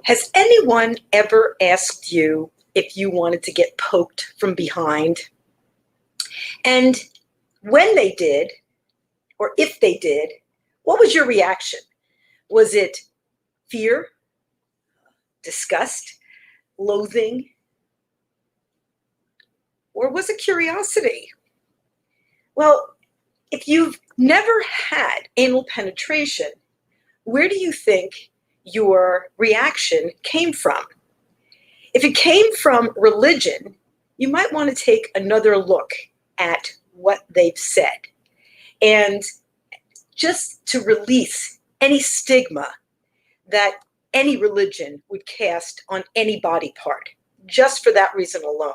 Has anyone ever asked you if you wanted to get poked from behind? And when they did, or if they did, what was your reaction? Was it fear, disgust, loathing, or was it curiosity? Well, if you've never had anal penetration, where do you think your reaction came from? If it came from religion, you might want to take another look at what they've said, and just to release any stigma that any religion would cast on any body part, just for that reason alone.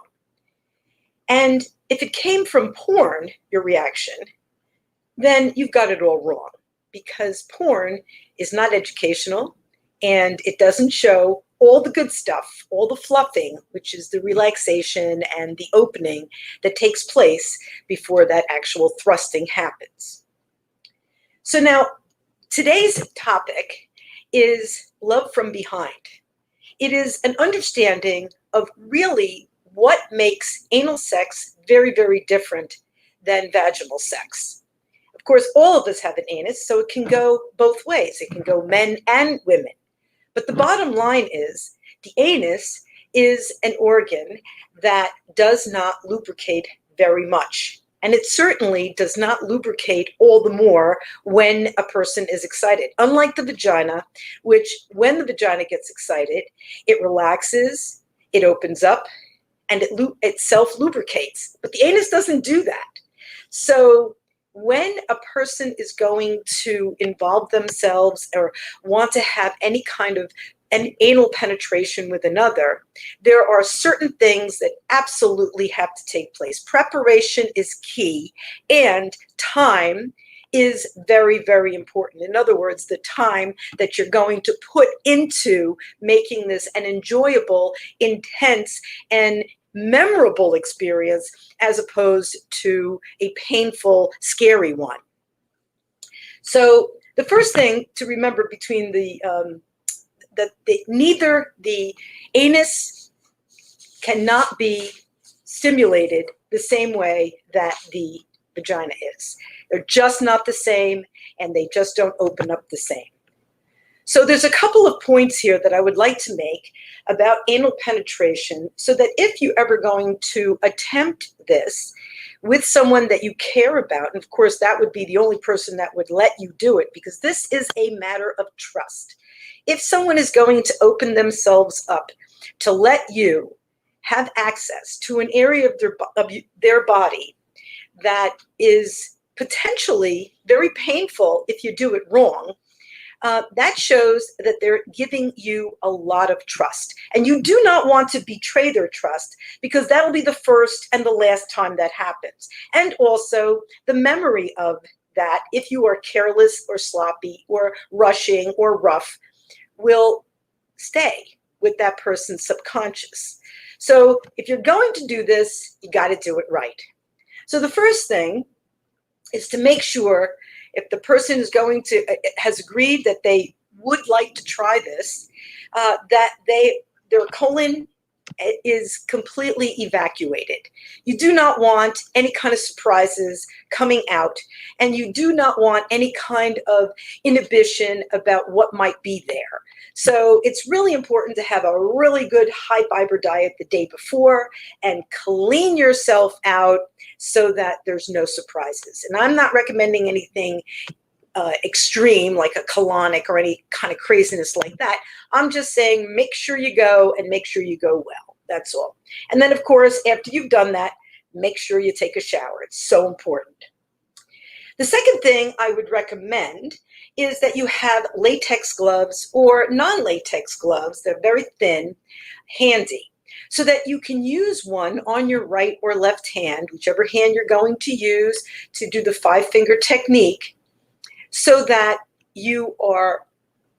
And if it came from porn, your reaction, then you've got it all wrong, because porn is not educational and it doesn't show all the good stuff, all the fluffing, which is the relaxation and the opening that takes place before that actual thrusting happens. So now, today's topic is love from behind. It is an understanding of really what makes anal sex very, very different than vaginal sex. Of course, all of us have an anus, so it can go both ways. It can go men and women. But the bottom line is the anus is an organ that does not lubricate very much. And it certainly does not lubricate all the more when a person is excited. Unlike the vagina, which when the vagina gets excited, it relaxes, it opens up, and it self-lubricates. But the anus doesn't do that. So when a person is going to involve themselves or want to have any kind of an anal penetration with another, there are certain things that absolutely have to take place. Preparation is key, and time is very, very important. In other words, the time that you're going to put into making this an enjoyable, intense, and memorable experience as opposed to a painful, scary one. So the first thing to remember between neither the anus cannot be stimulated the same way that the vagina is. They're just not the same, and they just don't open up the same. So there's a couple of points here that I would like to make about anal penetration, so that if you're ever going to attempt this with someone that you care about, and of course that would be the only person that would let you do it, because this is a matter of trust. If someone is going to open themselves up to let you have access to an area of their body that is potentially very painful if you do it wrong, that shows that they're giving you a lot of trust. And you do not want to betray their trust, because that'll be the first and the last time that happens. And also the memory of that, if you are careless or sloppy or rushing or rough, will stay with that person's subconscious. So if you're going to do this, you got to do it right. So the first thing is to make sure, if the person is going to has agreed that they would like to try this, that their colon is completely evacuated. You do not want any kind of surprises coming out, and you do not want any kind of inhibition about what might be there. So it's really important to have a really good high fiber diet the day before and clean yourself out so that there's no surprises. And I'm not recommending anything extreme like a colonic or any kind of craziness like that. I'm just saying make sure you go, and make sure you go well. That's all. And then, of course, after you've done that, make sure you take a shower. It's so important. The second thing I would recommend is that you have latex gloves or non-latex gloves. They're very thin, handy, so that you can use one on your right or left hand, whichever hand you're going to use to do the 5-finger technique, so that you are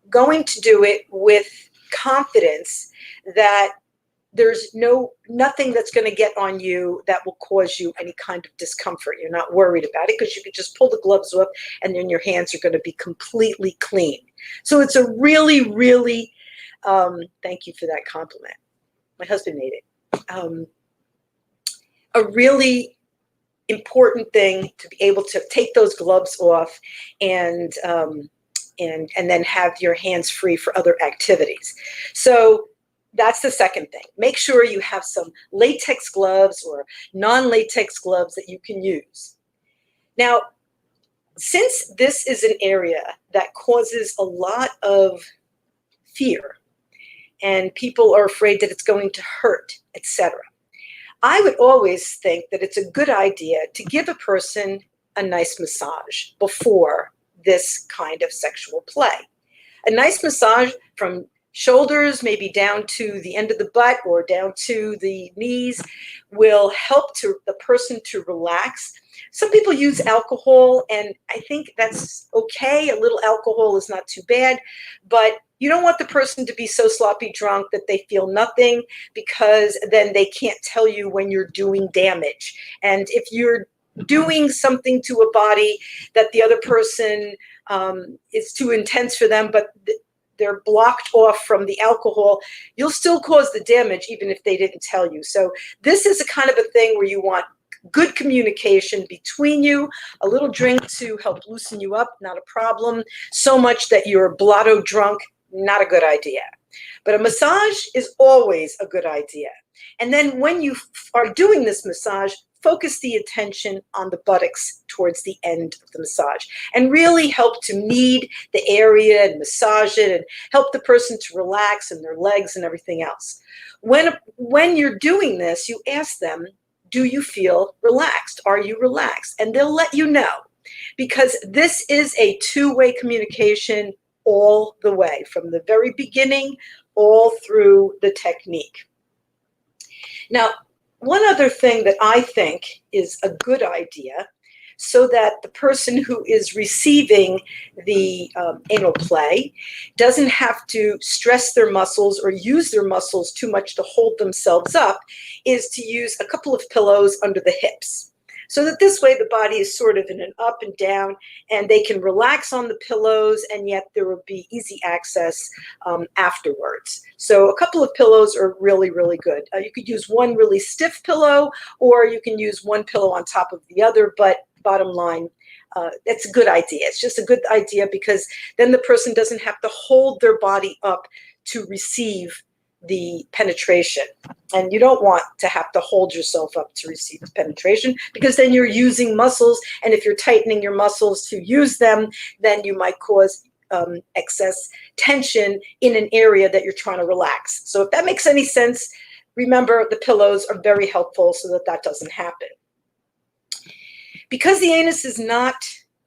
going to do it with confidence that there's nothing that's going to get on you that will cause you any kind of discomfort. You're not worried about it, because you can just pull the gloves off and then your hands are going to be completely clean. So it's a really, really Thank you for that compliment. My husband made it. A really important thing to be able to take those gloves off and then have your hands free for other activities. So that's the second thing. Make sure you have some latex gloves or non-latex gloves that you can use. Now, since this is an area that causes a lot of fear and people are afraid that it's going to hurt, etc., I would always think that it's a good idea to give a person a nice massage before this kind of sexual play. A nice massage from shoulders, maybe down to the end of the butt or down to the knees, will help the person to relax. Some people use alcohol, and I think that's okay. A little alcohol is not too bad, but you don't want the person to be so sloppy drunk that they feel nothing, because then they can't tell you when you're doing damage. And if you're doing something to a body that the other person is too intense for them, but they're blocked off from the alcohol, you'll still cause the damage even if they didn't tell you. So this is a kind of a thing where you want good communication between you, a little drink to help loosen you up, not a problem. So much that you're blotto drunk, not a good idea. But a massage is always a good idea. And then when you are doing this massage, focus the attention on the buttocks towards the end of the massage and really help to knead the area and massage it and help the person to relax and their legs and everything else. When you're doing this, you ask them, do you feel relaxed? Are you relaxed? And they'll let you know, because this is a two-way communication all the way, from the very beginning all through the technique. Now, one other thing that I think is a good idea, so that the person who is receiving the anal play doesn't have to stress their muscles or use their muscles too much to hold themselves up, is to use a couple of pillows under the hips. So that this way the body is sort of in an up and down, and they can relax on the pillows, and yet there will be easy access afterwards. So a couple of pillows are really, really good. You could use one really stiff pillow, or you can use one pillow on top of the other, but bottom line, it's a good idea. It's just a good idea, because then the person doesn't have to hold their body up to receive the penetration. And you don't want to have to hold yourself up to receive the penetration, because then you're using muscles, and if you're tightening your muscles to use them, then you might cause excess tension in an area that you're trying to relax. So if that makes any sense, remember the pillows are very helpful so that that doesn't happen. Because the anus is not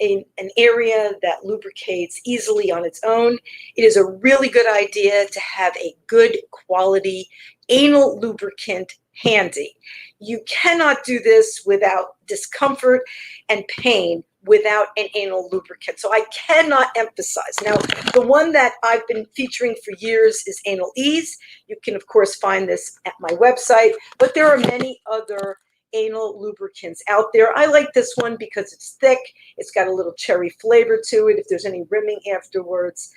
an area that lubricates easily on its own, it is a really good idea to have a good quality anal lubricant handy. You cannot do this without discomfort and pain without an anal lubricant. So I cannot emphasize. Now, the one that I've been featuring for years is Anal Ease. You can, of course, find this at my website, but there are many other anal lubricants out there. I like this one because it's thick. It's got a little cherry flavor to it. If there's any rimming afterwards,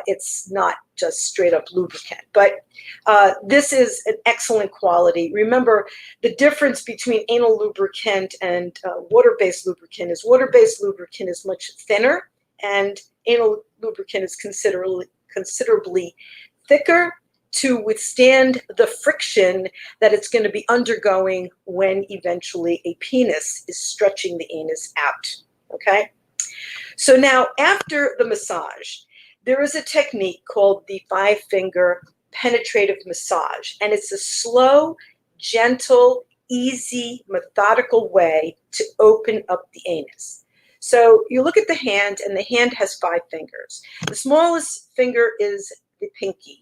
it's not just straight up lubricant. But this is an excellent quality. Remember, the difference between anal lubricant and water-based lubricant is water-based lubricant is much thinner, and anal lubricant is considerably thicker to withstand the friction that it's going to be undergoing when eventually a penis is stretching the anus out, okay? So now, after the massage, there is a technique called the 5-finger penetrative massage, and it's a slow, gentle, easy, methodical way to open up the anus. So you look at the hand, and the hand has 5 fingers. The smallest finger is the pinky.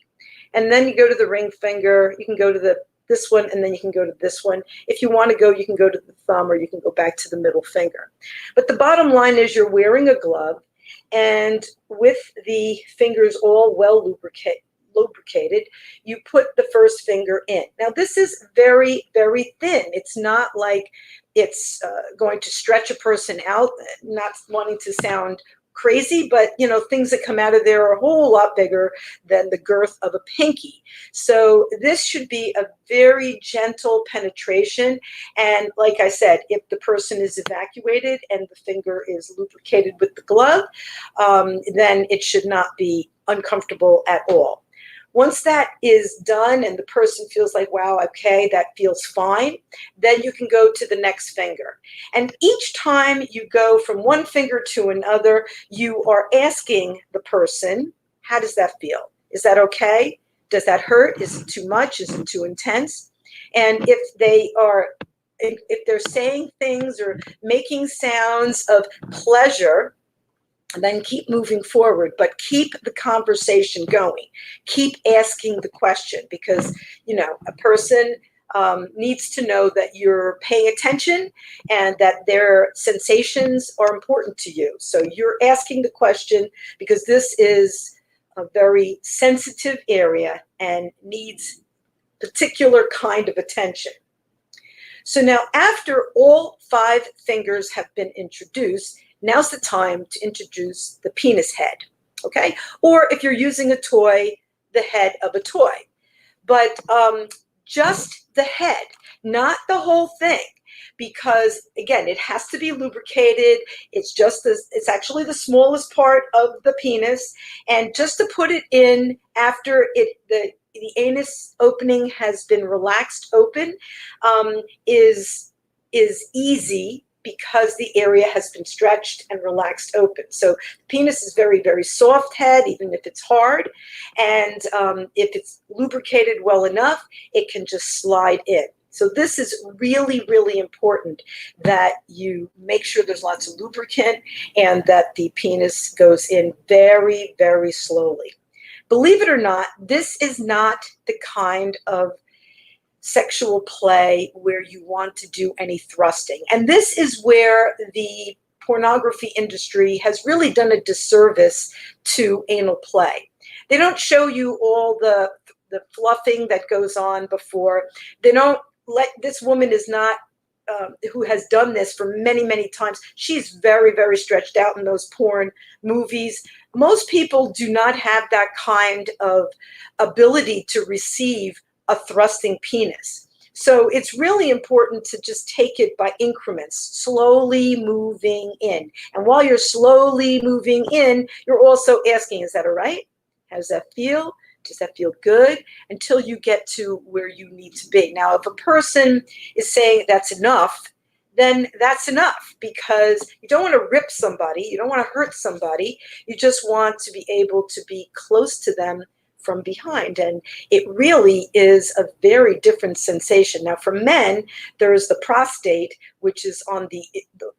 And then you go to the ring finger, you can go to this one, and then you can go to this one. If you want to go, you can go to the thumb, or you can go back to the middle finger. But the bottom line is you're wearing a glove, and with the fingers all well lubricated, you put the first finger in. Now, this is very, very thin. It's not like it's going to stretch a person out, not wanting to sound crazy, but things that come out of there are a whole lot bigger than the girth of a pinky. So this should be a very gentle penetration. And like I said, if the person is evacuated and the finger is lubricated with the glove, then it should not be uncomfortable at all. Once that is done and the person feels like, wow, okay, that feels fine, then you can go to the next finger. And each time you go from one finger to another, you are asking the person, how does that feel? Is that okay? Does that hurt? Is it too much? Is it too intense? And if they're saying things or making sounds of pleasure, then keep moving forward, but keep the conversation going. Keep asking the question, because a person needs to know that you're paying attention and that their sensations are important to you. So you're asking the question because this is a very sensitive area and needs particular kind of attention. So now, after all 5 fingers have been introduced, now's the time to introduce the penis head, okay? Or if you're using a toy, the head of a toy. But just the head, not the whole thing, because again, it has to be lubricated. It's actually the smallest part of the penis, and just to put it in after the anus opening has been relaxed open is easy, because the area has been stretched and relaxed open. So the penis is very, very soft head, even if it's hard. And if it's lubricated well enough, it can just slide in. So this is really, really important that you make sure there's lots of lubricant and that the penis goes in very, very slowly. Believe it or not, this is not the kind of sexual play where you want to do any thrusting. And this is where the pornography industry has really done a disservice to anal play. They don't show you all the fluffing that goes on before. They don't let, this woman is not, who has done this for many, many times. She's very, very stretched out in those porn movies. Most people do not have that kind of ability to receive a thrusting penis. So it's really important to just take it by increments, slowly moving in. And while you're slowly moving in, you're also asking, is that all right? How does that feel? Does that feel good? Until you get to where you need to be. Now, if a person is saying that's enough, then that's enough, because you don't want to rip somebody. You don't want to hurt somebody. You just want to be able to be close to them from behind. And it really is a very different sensation. Now, for men, there is the prostate, which is on the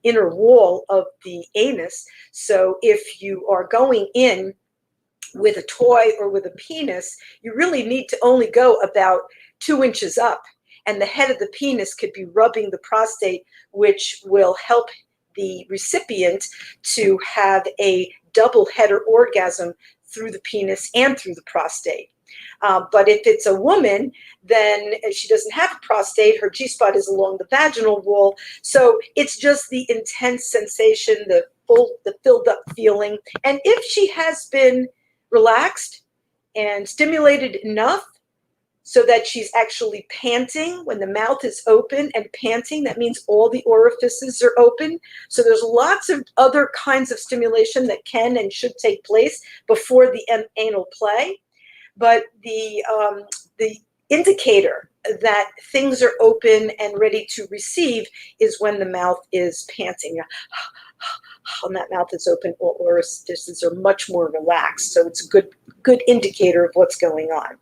inner wall of the anus. So if you are going in with a toy or with a penis, you really need to only go about 2 inches up. And the head of the penis could be rubbing the prostate, which will help the recipient to have a double header orgasm through the penis and through the prostate. But if it's a woman, then she doesn't have a prostate. Her G-spot is along the vaginal wall. So it's just the intense sensation, the filled up feeling. And if she has been relaxed and stimulated enough so that she's actually panting when the mouth is open and panting, that means all the orifices are open. So there's lots of other kinds of stimulation that can and should take place before the anal play. But the indicator that things are open and ready to receive is when the mouth is panting. When that mouth is open, all orifices are much more relaxed. So it's a good indicator of what's going on.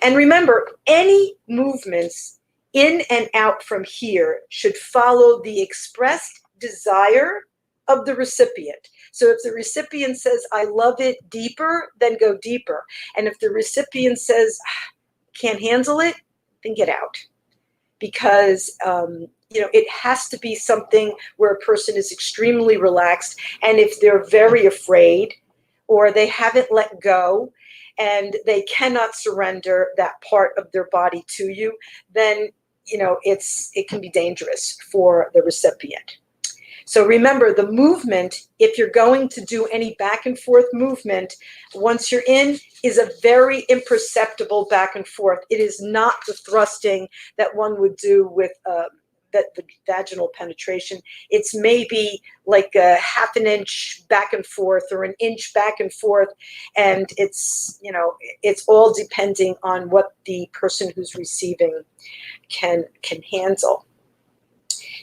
And remember, any movements in and out from here should follow the expressed desire of the recipient. So if the recipient says, I love it deeper, then go deeper. And if the recipient says, can't handle it, then get out. Because it has to be something where a person is extremely relaxed. And if they're very afraid or they haven't let go and they cannot surrender that part of their body to you, then it can be dangerous for the recipient. So remember, the movement, if you're going to do any back and forth movement, once you're in, is a very imperceptible back and forth. It is not the thrusting that one would do with the vaginal penetration. It's maybe like a half an inch back and forth or an inch back and forth. And it's, it's all depending on what the person who's receiving can handle.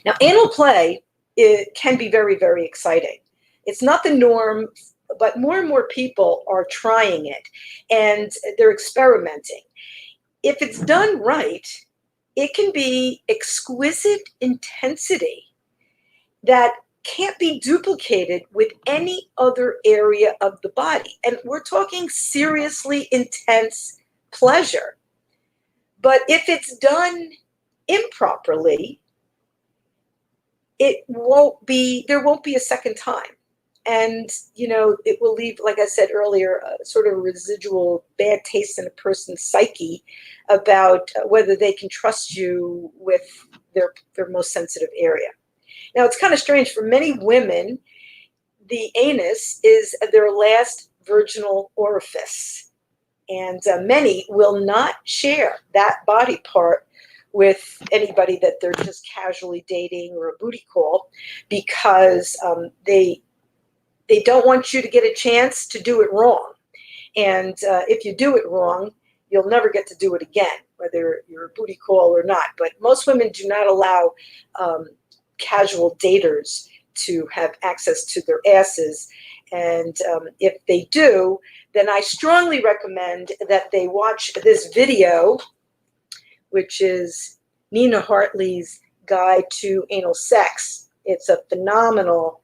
Now, anal play, it can be very, very exciting. It's not the norm, but more and more people are trying it and they're experimenting. If it's done right, it can be exquisite intensity that can't be duplicated with any other area of the body. And we're talking seriously intense pleasure. But if it's done improperly, there won't be a second time. And, it will leave, like I said earlier, a sort of residual bad taste in a person's psyche about whether they can trust you with their most sensitive area. Now, it's kind of strange. For many women, the anus is their last virginal orifice. And many will not share that body part with anybody that they're just casually dating or a booty call, because they don't want you to get a chance to do it wrong. And if you do it wrong, you'll never get to do it again, whether you're a booty call or not. But most women do not allow casual daters to have access to their asses. And if they do, then I strongly recommend that they watch this video, which is Nina Hartley's Guide to Anal Sex. It's a phenomenal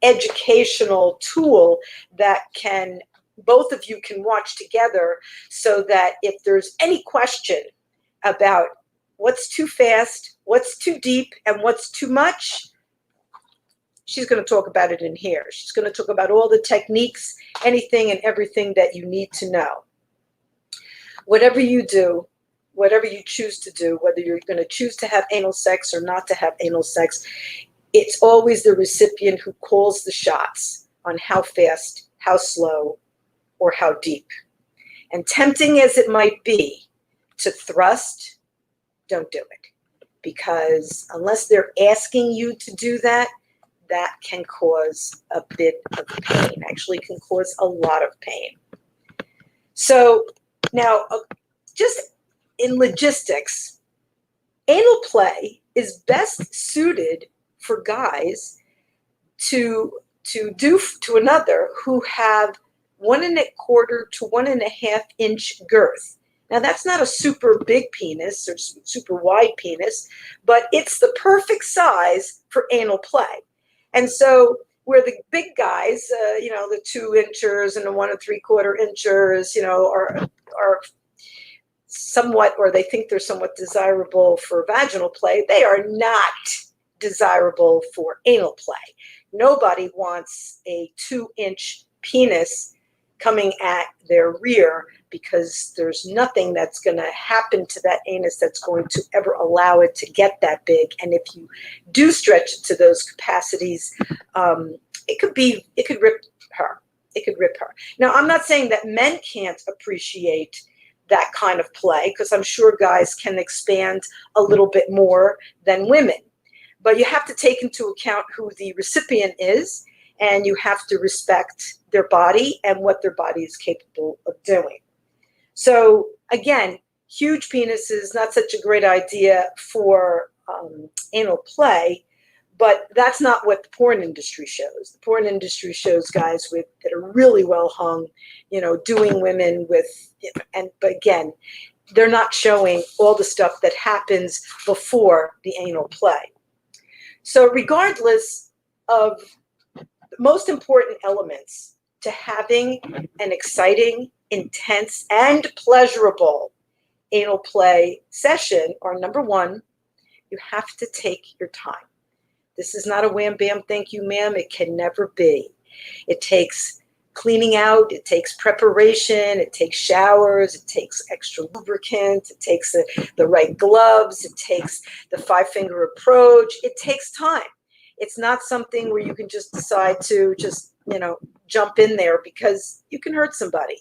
educational tool that both of you can watch together, so that if there's any question about what's too fast, what's too deep, and what's too much, she's going to talk about it in here. She's going to talk about all the techniques, anything and everything that you need to know. Whatever you do, whatever you choose to do, whether you're going to choose to have anal sex or not to have anal sex, it's always the recipient who calls the shots on how fast, how slow, or how deep. And tempting as it might be to thrust, don't do it. Because unless they're asking you to do that, that can cause a bit of pain. Actually, can cause a lot of pain. So now, just in logistics, anal play is best suited for guys to do to another who have 1.25 to 1.5 inch girth. Now, that's not a super big penis or super wide penis, but it's the perfect size for anal play. And so where the big guys, the 2 inchers and the 1.75 inchers, are somewhat, or they think they're somewhat desirable for vaginal play, they are not desirable for anal play. Nobody wants a 2-inch penis coming at their rear, because there's nothing that's going to happen to that anus that's going to ever allow it to get that big. And if you do stretch it to those capacities, it could rip her. It could rip her. Now, I'm not saying that men can't appreciate that kind of play, because I'm sure guys can expand a little bit more than women. But you have to take into account who the recipient is, and you have to respect their body and what their body is capable of doing. So again, huge penises, not such a great idea for anal play, but that's not what the porn industry shows. The porn industry shows guys that are really well hung, doing women with, but again, they're not showing all the stuff that happens before the anal play. So regardless of the most important elements to having an exciting, intense, and pleasurable anal play session are, number one, you have to take your time. This is not a wham, bam, thank you, ma'am. It can never be. It takes cleaning out, it takes preparation, it takes showers, it takes extra lubricant, it takes the right gloves, it takes the 5-finger approach. It takes time. It's not something where you can just decide to just, jump in there, because you can hurt somebody.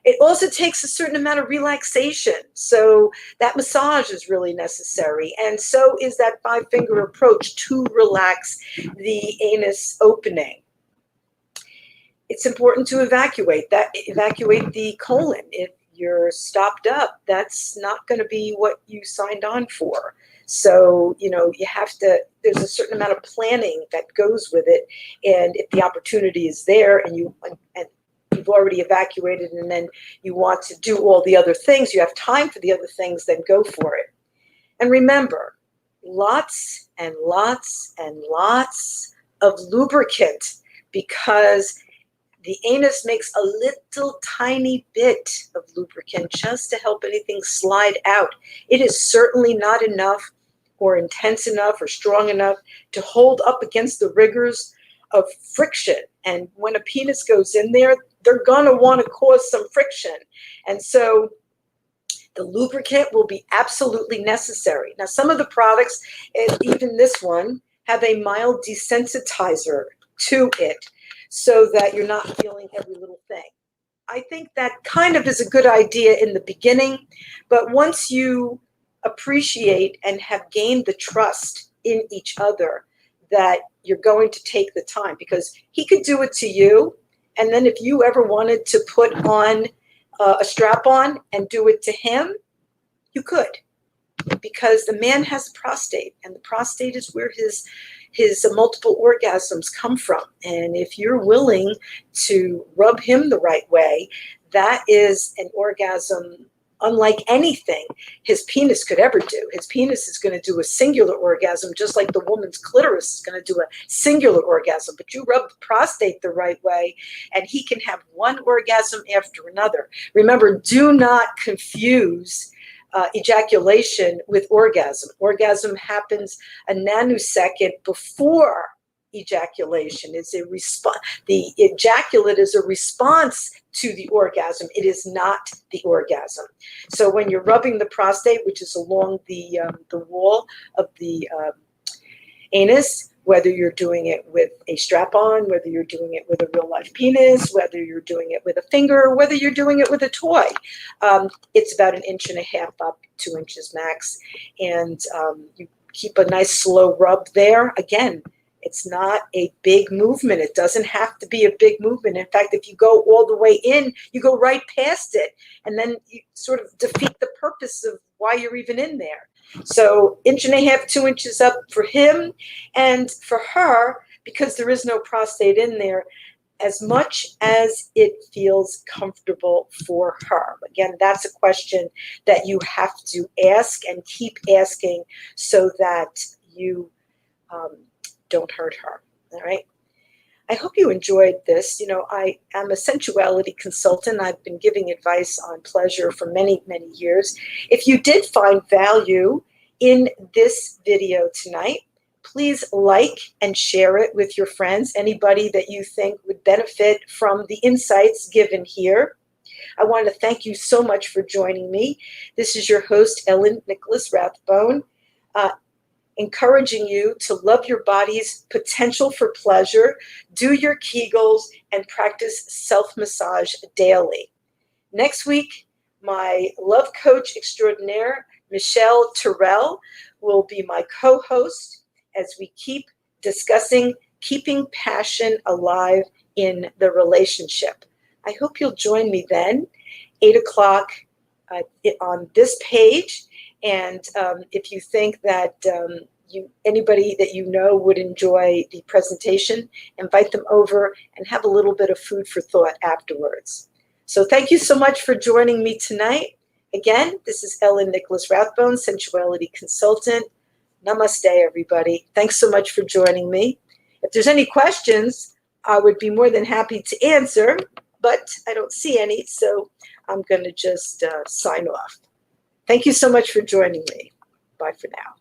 It also takes a certain amount of relaxation. So that massage is really necessary. And so is that 5-finger approach to relax the anus opening. It's important to evacuate the colon. If you're stopped up, that's not going to be what you signed on for. So, you have to, there's a certain amount of planning that goes with it. And if the opportunity is there and you've already evacuated, and then you want to do all the other things, you have time for the other things, then go for it. And remember, lots and lots and lots of lubricant, because the anus makes a little tiny bit of lubricant just to help anything slide out. It is certainly not enough or intense enough or strong enough to hold up against the rigors of friction. And when a penis goes in there, they're going to want to cause some friction. And so the lubricant will be absolutely necessary. Now, some of the products, even this one, have a mild desensitizer to it, so that you're not feeling every little thing. I think that kind of is a good idea in the beginning, but once you appreciate and have gained the trust in each other, that you're going to take the time, because he could do it to you, and then if you ever wanted to put on a strap on and do it to him, you could, because the man has a prostate, and the prostate is where his multiple orgasms come from. And if you're willing to rub him the right way, that is an orgasm unlike anything his penis could ever do. His penis is going to do a singular orgasm, just like the woman's clitoris is going to do a singular orgasm. But you rub the prostate the right way, and he can have one orgasm after another. Remember, do not confuse ejaculation with orgasm. Orgasm happens a nanosecond before ejaculation. It's a response. The ejaculate is a response to the orgasm. It is not the orgasm. So when you're rubbing the prostate, which is along the wall of the anus, whether you're doing it with a strap-on, whether you're doing it with a real-life penis, whether you're doing it with a finger, whether you're doing it with a toy, it's about 1.5 inches up, 2 inches max, and you keep a nice slow rub there. Again, it's not a big movement. It doesn't have to be a big movement. In fact, if you go all the way in, you go right past it, and then you sort of defeat the purpose of why you're even in there. So 1.5 inches, 2 inches up for him, and for her, because there is no prostate in there, as much as it feels comfortable for her. Again, that's a question that you have to ask and keep asking, so that you don't hurt her. All right. I hope you enjoyed this. I am a sensuality consultant. I've been giving advice on pleasure for many, many years. If you did find value in this video tonight, please like and share it with your friends, anybody that you think would benefit from the insights given here. I want to thank you so much for joining me. This is your host, Ellen Nicholas Rathbone, encouraging you to love your body's potential for pleasure, do your Kegels, and practice self-massage daily. Next week, my love coach extraordinaire, Michelle Terrell, will be my co-host as we keep discussing keeping passion alive in the relationship. I hope you'll join me then, 8 o'clock on this page. And if you think that anybody that you know would enjoy the presentation, invite them over and have a little bit of food for thought afterwards. So thank you so much for joining me tonight. Again, this is Ellen Nicholas Rathbone, sensuality consultant. Namaste, everybody. Thanks so much for joining me. If there's any questions, I would be more than happy to answer, but I don't see any, so I'm going to just sign off. Thank you so much for joining me. Bye for now.